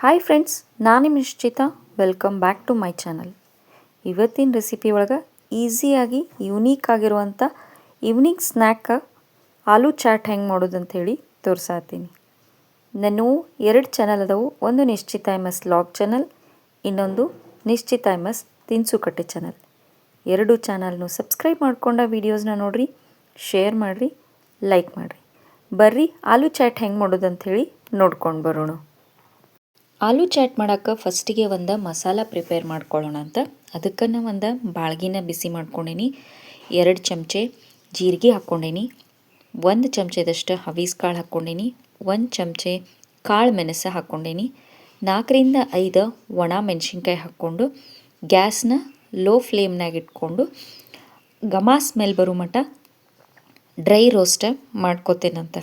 Hi friends, ನಾನು ನಿಮ್ಮ Nishchita. Welcome back to my channel. ಇವತ್ತಿನ ರೆಸಿಪಿ ಒಳಗೆ ಈಸಿಯಾಗಿ ಯುನೀಕ್ ಆಗಿರುವಂಥ ಈವ್ನಿಂಗ್ ಸ್ನ್ಯಾಕ್ ಆಲೂ ಚಾಟ್ ಹೆಂಗೆ ಮಾಡೋದಂಥೇಳಿ ತೋರಿಸಾತೀನಿ. ನಾನು 2 ಚಾನಲ್ ಅದಾವು. ಒಂದು ನಿಶ್ಚಿತ MS ಲಾಗ್ ಚಾನಲ್, ಇನ್ನೊಂದು ನಿಶ್ಚಿತ MS ತಿನಿಸುಕಟ್ಟೆ ಚಾನಲ್. 2 ಚಾನಲ್ನು ಸಬ್ಸ್ಕ್ರೈಬ್ ಮಾಡ್ಕೊಂಡ ವೀಡಿಯೋಸ್ನ ನೋಡಿರಿ, ಶೇರ್ ಮಾಡಿರಿ, ಲೈಕ್ ಮಾಡಿರಿ. ಬರ್ರಿ ಆಲೂ ಚಾಟ್ ಹೆಂಗೆ ಮಾಡೋದಂಥೇಳಿ ನೋಡ್ಕೊಂಡು ಬರೋಣ. ಆಲೂ ಚಾಟ್ ಮಾಡೋಕ್ಕೆ ಫಸ್ಟಿಗೆ ಒಂದು ಮಸಾಲ ಪ್ರಿಪೇರ್ ಮಾಡ್ಕೊಳ್ಳೋಣ ಅಂತ. ಅದಕ್ಕೆ ಒಂದು ಬಾಳ್ಗಿನ ಬಿಸಿ ಮಾಡ್ಕೊಂಡೇನಿ. 2 ಚಮಚೆ ಜೀರಿಗೆ ಹಾಕ್ಕೊಂಡೇನಿ, 1 ಚಮಚದಷ್ಟು ಹವೀಸ್ ಕಾಳು ಹಾಕ್ಕೊಂಡೇನಿ, 1 ಚಮಚೆ ಕಾಳು ಮೆಣಸು ಹಾಕ್ಕೊಂಡೇನಿ, 4 ರಿಂದ 5 ಒಣ ಮೆಣಸಿನ್ಕಾಯಿ ಹಾಕ್ಕೊಂಡು ಗ್ಯಾಸ್ನ ಲೋ ಫ್ಲೇಮ್ನಾಗ ಇಟ್ಕೊಂಡು ಘಮ ಸ್ಮೆಲ್ ಬರೋ ಮಟ್ಟ ಡ್ರೈ ರೋಸ್ಟ್ ಮಾಡ್ಕೋತೇನಂತ.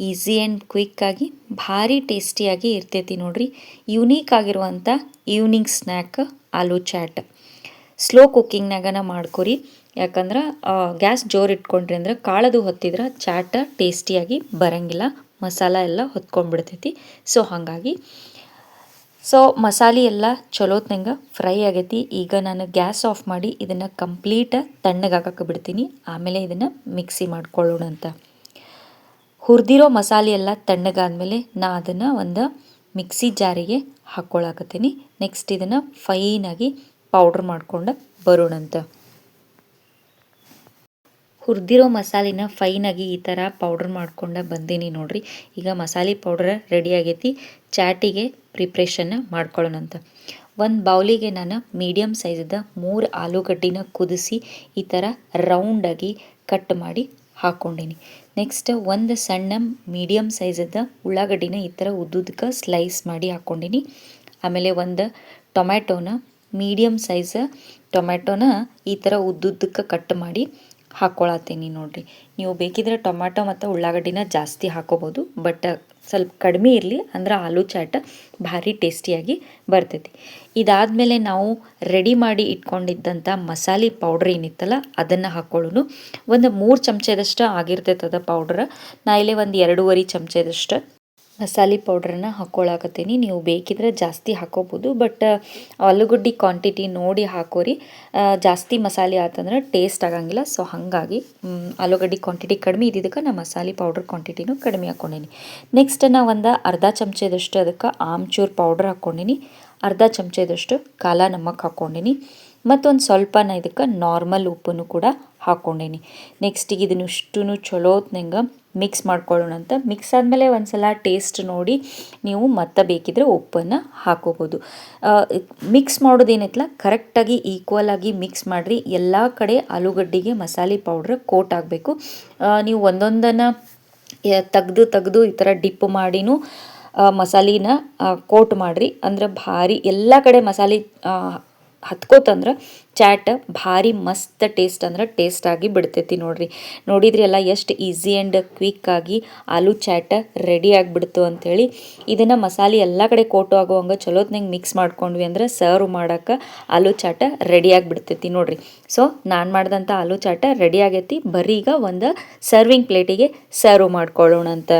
ಈಸಿ ಆ್ಯಂಡ್ ಕ್ವಿಕ್ಕಾಗಿ ಭಾರಿ ಟೇಸ್ಟಿಯಾಗಿ ಇರ್ತೈತಿ ನೋಡ್ರಿ. ಯುನೀಕ್ ಆಗಿರುವಂಥ ಈವ್ನಿಂಗ್ ಸ್ನ್ಯಾಕ್ ಆಲೂ ಚಾಟ್. ಸ್ಲೋ ಕುಕ್ಕಿಂಗ್ನಾಗನ ಮಾಡ್ಕೊರಿ, ಯಾಕಂದ್ರೆ ಗ್ಯಾಸ್ ಜೋರು ಇಟ್ಕೊಂಡ್ರಿ ಅಂದ್ರೆ ಕಾಳದು ಹೊತ್ತಿದ್ರೆ ಚಾಟ ಟೇಸ್ಟಿಯಾಗಿ ಬರಂಗಿಲ್ಲ, ಮಸಾಲ ಎಲ್ಲ ಹೊತ್ಕೊಂಡ್ಬಿಡ್ತೈತಿ. ಹಾಗಾಗಿ ಮಸಾಲೆ ಎಲ್ಲ ಚಲೋತ್ನಂಗೆ ಫ್ರೈ ಆಗೈತಿ. ಈಗ ನಾನು ಗ್ಯಾಸ್ ಆಫ್ ಮಾಡಿ ಇದನ್ನು ಕಂಪ್ಲೀಟ್ ತಣ್ಣಗಾಗಕ್ಕೆ ಬಿಡ್ತೀನಿ. ಆಮೇಲೆ ಇದನ್ನು ಮಿಕ್ಸಿ ಮಾಡ್ಕೊಳ್ಳೋಣ ಅಂತ. ಹುರಿದಿರೋ ಮಸಾಲೆ ಎಲ್ಲ ತಣ್ಣಗಾದ್ಮೇಲೆ ನಾ ಅದನ್ನು ಒಂದು ಮಿಕ್ಸಿ ಜಾರಿಗೆ ಹಾಕ್ಕೊಳಕತ್ತೀನಿ. ನೆಕ್ಸ್ಟ್ ಇದನ್ನು ಫೈನಾಗಿ ಪೌಡ್ರ್ ಮಾಡ್ಕೊಂಡು ಬರೋಣಂತ. ಹುರಿದಿರೋ ಮಸಾಲಿನ ಫೈನಾಗಿ ಈ ಥರ ಪೌಡ್ರ್ ಮಾಡ್ಕೊಂಡು ಬಂದೀನಿ ನೋಡ್ರಿ. ಈಗ ಮಸಾಲೆ ಪೌಡ್ರ್ ರೆಡಿ ಆಗೈತಿ. ಚಾಟಿಗೆ ಪ್ರಿಪ್ರೇಷನ್ನ ಮಾಡ್ಕೊಳ್ಳೋಣಂತ. ಒಂದು ಬೌಲಿಗೆ ನಾನು ಮೀಡಿಯಮ್ ಸೈಜದ 3 ಆಲೂಗಡ್ಡಿನ ಕುದಿಸಿ ಈ ಥರ ರೌಂಡಾಗಿ ಕಟ್ ಮಾಡಿ ಹಾಕ್ಕೊಂಡೀನಿ. ನೆಕ್ಸ್ಟ್ ಒಂದು ಸಣ್ಣ ಮೀಡಿಯಮ್ ಸೈಜದ ಉಳ್ಳಾಗಡ್ಡಿನ ಈ ಥರ ಉದ್ದುದಕ್ಕೆ ಸ್ಲೈಸ್ ಮಾಡಿ ಹಾಕ್ಕೊಂಡೀನಿ. ಆಮೇಲೆ ಒಂದು ಟೊಮ್ಯಾಟೋನ ಮೀಡಿಯಮ್ ಸೈಜ್ ಟೊಮ್ಯಾಟೋನ ಈ ಥರ ಉದ್ದುದಕ್ಕೆ ಕಟ್ ಮಾಡಿ ಹಾಕ್ಕೊಳತ್ತೀನಿ ನೋಡ್ರಿ. ನೀವು ಬೇಕಿದ್ರೆ ಟೊಮ್ಯಾಟೊ ಮತ್ತು ಉಳ್ಳಾಗಡ್ಡಿನ ಜಾಸ್ತಿ ಹಾಕೋಬೋದು, ಬಟ್ ಸ್ವಲ್ಪ ಕಡಿಮೆ ಇರಲಿ ಅಂದ್ರೆ ಆಲೂ ಚಾಟ್ ಭಾರಿ ಟೇಸ್ಟಿಯಾಗಿ ಬರ್ತೈತಿ. ಇದಾದಮೇಲೆ ನಾವು ರೆಡಿ ಮಾಡಿ ಇಟ್ಕೊಂಡಿದ್ದಂಥ ಮಸಾಲೆ ಪೌಡ್ರ್ ಏನಿತ್ತಲ್ಲ ಅದನ್ನು ಹಾಕ್ಕೊಳ್ಳೋನು. ಒಂದು 3 ಚಮಚದಷ್ಟು ಆಗಿರ್ತೈತದ ಪೌಡ್ರ್. ನಾ ಇಲ್ಲೇ ಒಂದು 2.5 ಚಮಚದಷ್ಟು ಮಸಾಲೆ ಪೌಡ್ರನ್ನ ಹಾಕ್ಕೊಳಕತ್ತೀನಿ. ನೀವು ಬೇಕಿದ್ರೆ ಜಾಸ್ತಿ ಹಾಕೋಬೋದು, ಬಟ್ ಆಲೂಗಡ್ಡೆ ಕ್ವಾಂಟಿಟಿ ನೋಡಿ ಹಾಕೋರಿ. ಜಾಸ್ತಿ ಮಸಾಲೆ ಆತಂದ್ರೆ ಟೇಸ್ಟ್ ಆಗಂಗಿಲ್ಲ. ಹಾಗಾಗಿ ಆಲೂಗಡ್ಡೆ ಕ್ವಾಂಟಿಟಿ ಕಡಿಮೆ ಇದ್ದಿದ್ದಕ್ಕೆ ನಾ ಮಸಾಲೆ ಪೌಡ್ರ್ ಕ್ವಾಂಟಿಟಿನೂ ಕಡಿಮೆ ಹಾಕ್ಕೊಂಡೀನಿ. ನೆಕ್ಸ್ಟ್ ನಾ ಒಂದು ಅರ್ಧ ಚಮಚದಷ್ಟು ಅದಕ್ಕೆ ಆಮ್ಚೂರ್ ಪೌಡ್ರ್ ಹಾಕ್ಕೊಂಡೀನಿ, ಅರ್ಧ ಚಮಚದಷ್ಟು ಕಾಲ ನಮಕ್ ಹಾಕ್ಕೊಂಡೀನಿ, ಮತ್ತೊಂದು ಸ್ವಲ್ಪ ಇದಕ್ಕೆ ನಾರ್ಮಲ್ ಉಪ್ಪನ್ನು ಕೂಡ ಹಾಕ್ಕೊಂಡೀನಿ. ನೆಕ್ಸ್ಟಿಗೆ ಇದನ್ನಿಷ್ಟು ಚಲೋತ್ನಂಗೆ ಮಿಕ್ಸ್ ಮಾಡ್ಕೊಳ್ಳೋಣ ಅಂತ. ಮಿಕ್ಸ್ ಆದಮೇಲೆ ಒಂದು ಸಲ ಟೇಸ್ಟ್ ನೋಡಿ ನೀವು ಮತ್ತೆ ಬೇಕಿದ್ರೆ ಉಪ್ಪನ್ನು ಹಾಕೋಬೋದು. ಮಿಕ್ಸ್ ಮಾಡೋದೇನೈತಲ್ಲ ಕರೆಕ್ಟಾಗಿ ಈಕ್ವಲ್ ಆಗಿ ಮಿಕ್ಸ್ ಮಾಡಿರಿ. ಎಲ್ಲ ಕಡೆ ಆಲೂಗಡ್ಡೆಗೆ ಮಸಾಲೆ ಪೌಡ್ರ್ ಕೋಟ್ ಆಗಬೇಕು. ನೀವು ಒಂದೊಂದನ್ನು ತೆಗ್ದು ಈ ಥರ ಡಿಪ್ ಮಾಡಿನೂ ಮಸಾಲಿನ ಕೋಟ್ ಮಾಡಿರಿ. ಅಂದ್ರೆ ಭಾರಿ ಎಲ್ಲ ಕಡೆ ಮಸಾಲೆ ಹತ್ಕೋತಂದ್ರೆ ಚಾಟ್ ಭಾರಿ ಮಸ್ತ್ ಟೇಸ್ಟ್ ಆಗಿ ಬಿಡ್ತೈತಿ ನೋಡ್ರಿ. ನೋಡಿದ್ರಿ ಎಲ್ಲ ಎಷ್ಟು ಈಸಿ ಆ್ಯಂಡ್ ಕ್ವಿಕ್ಕಾಗಿ ಆಲೂ ಚಾಟ್ ರೆಡಿ ಆಗಿಬಿಡ್ತು ಅಂಥೇಳಿ. ಇದನ್ನು ಮಸಾಲೆ ಎಲ್ಲ ಕಡೆ ಕೋಟು ಆಗುವಂಗೆ ಚಲೋತ್ನಂಗೆ ಮಿಕ್ಸ್ ಮಾಡ್ಕೊಂಡ್ವಿ ಅಂದ್ರೆ ಸರ್ವ್ ಮಾಡೋಕ್ಕೆ ಆಲೂ ಚಾಟ್ ರೆಡಿ ಆಗಿಬಿಡ್ತೈತಿ ನೋಡ್ರಿ. ನಾನು ಮಾಡಿದಂಥ ಆಲೂ ಚಾಟ್ ರೆಡಿ ಆಗೈತಿ. ಬರ್ರಿ ಈಗ ಒಂದು ಸರ್ವಿಂಗ್ ಪ್ಲೇಟಿಗೆ ಸರ್ವ್ ಮಾಡ್ಕೊಳ್ಳೋಣ ಅಂತ.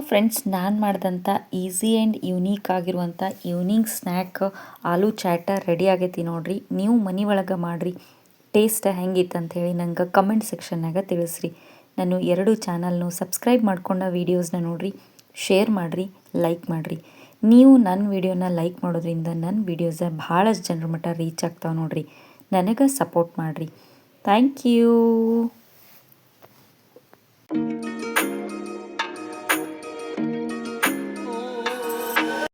ಫ್ರೆಂಡ್ಸ್, ನಾನು ಮಾಡಿದಂಥ ಈಸಿ ಆ್ಯಂಡ್ ಯುನೀಕ್ ಆಗಿರುವಂಥ ಈವ್ನಿಂಗ್ ಸ್ನ್ಯಾಕ್ ಆಲೂ ಚಾಟ ರೆಡಿ ಆಗೈತಿ ನೋಡ್ರಿ. ನೀವು ಮನೆ ಒಳಗೆ ಮಾಡಿರಿ. ಟೇಸ್ಟ್ ಹೆಂಗಿತ್ತು ಅಂಥೇಳಿ ನಂಗೆ ಕಮೆಂಟ್ ಸೆಕ್ಷನ್ನಾಗ ತಿಳಿಸ್ರಿ. ನಾನು 2 ಚಾನಲ್ನು ಸಬ್ಸ್ಕ್ರೈಬ್ ಮಾಡ್ಕೊಂಡ ವೀಡಿಯೋಸ್ನ ನೋಡಿರಿ, ಶೇರ್ ಮಾಡಿರಿ, ಲೈಕ್ ಮಾಡಿರಿ. ನೀವು ನನ್ನ ವೀಡಿಯೋನ ಲೈಕ್ ಮಾಡೋದ್ರಿಂದ ನನ್ನ ವೀಡಿಯೋಸ ಭಾಳಷ್ಟು ಜನರ ಮಟ್ಟ ರೀಚ್ ಆಗ್ತಾವೆ ನೋಡ್ರಿ. ನನಗೆ ಸಪೋರ್ಟ್ ಮಾಡಿರಿ. Thank you.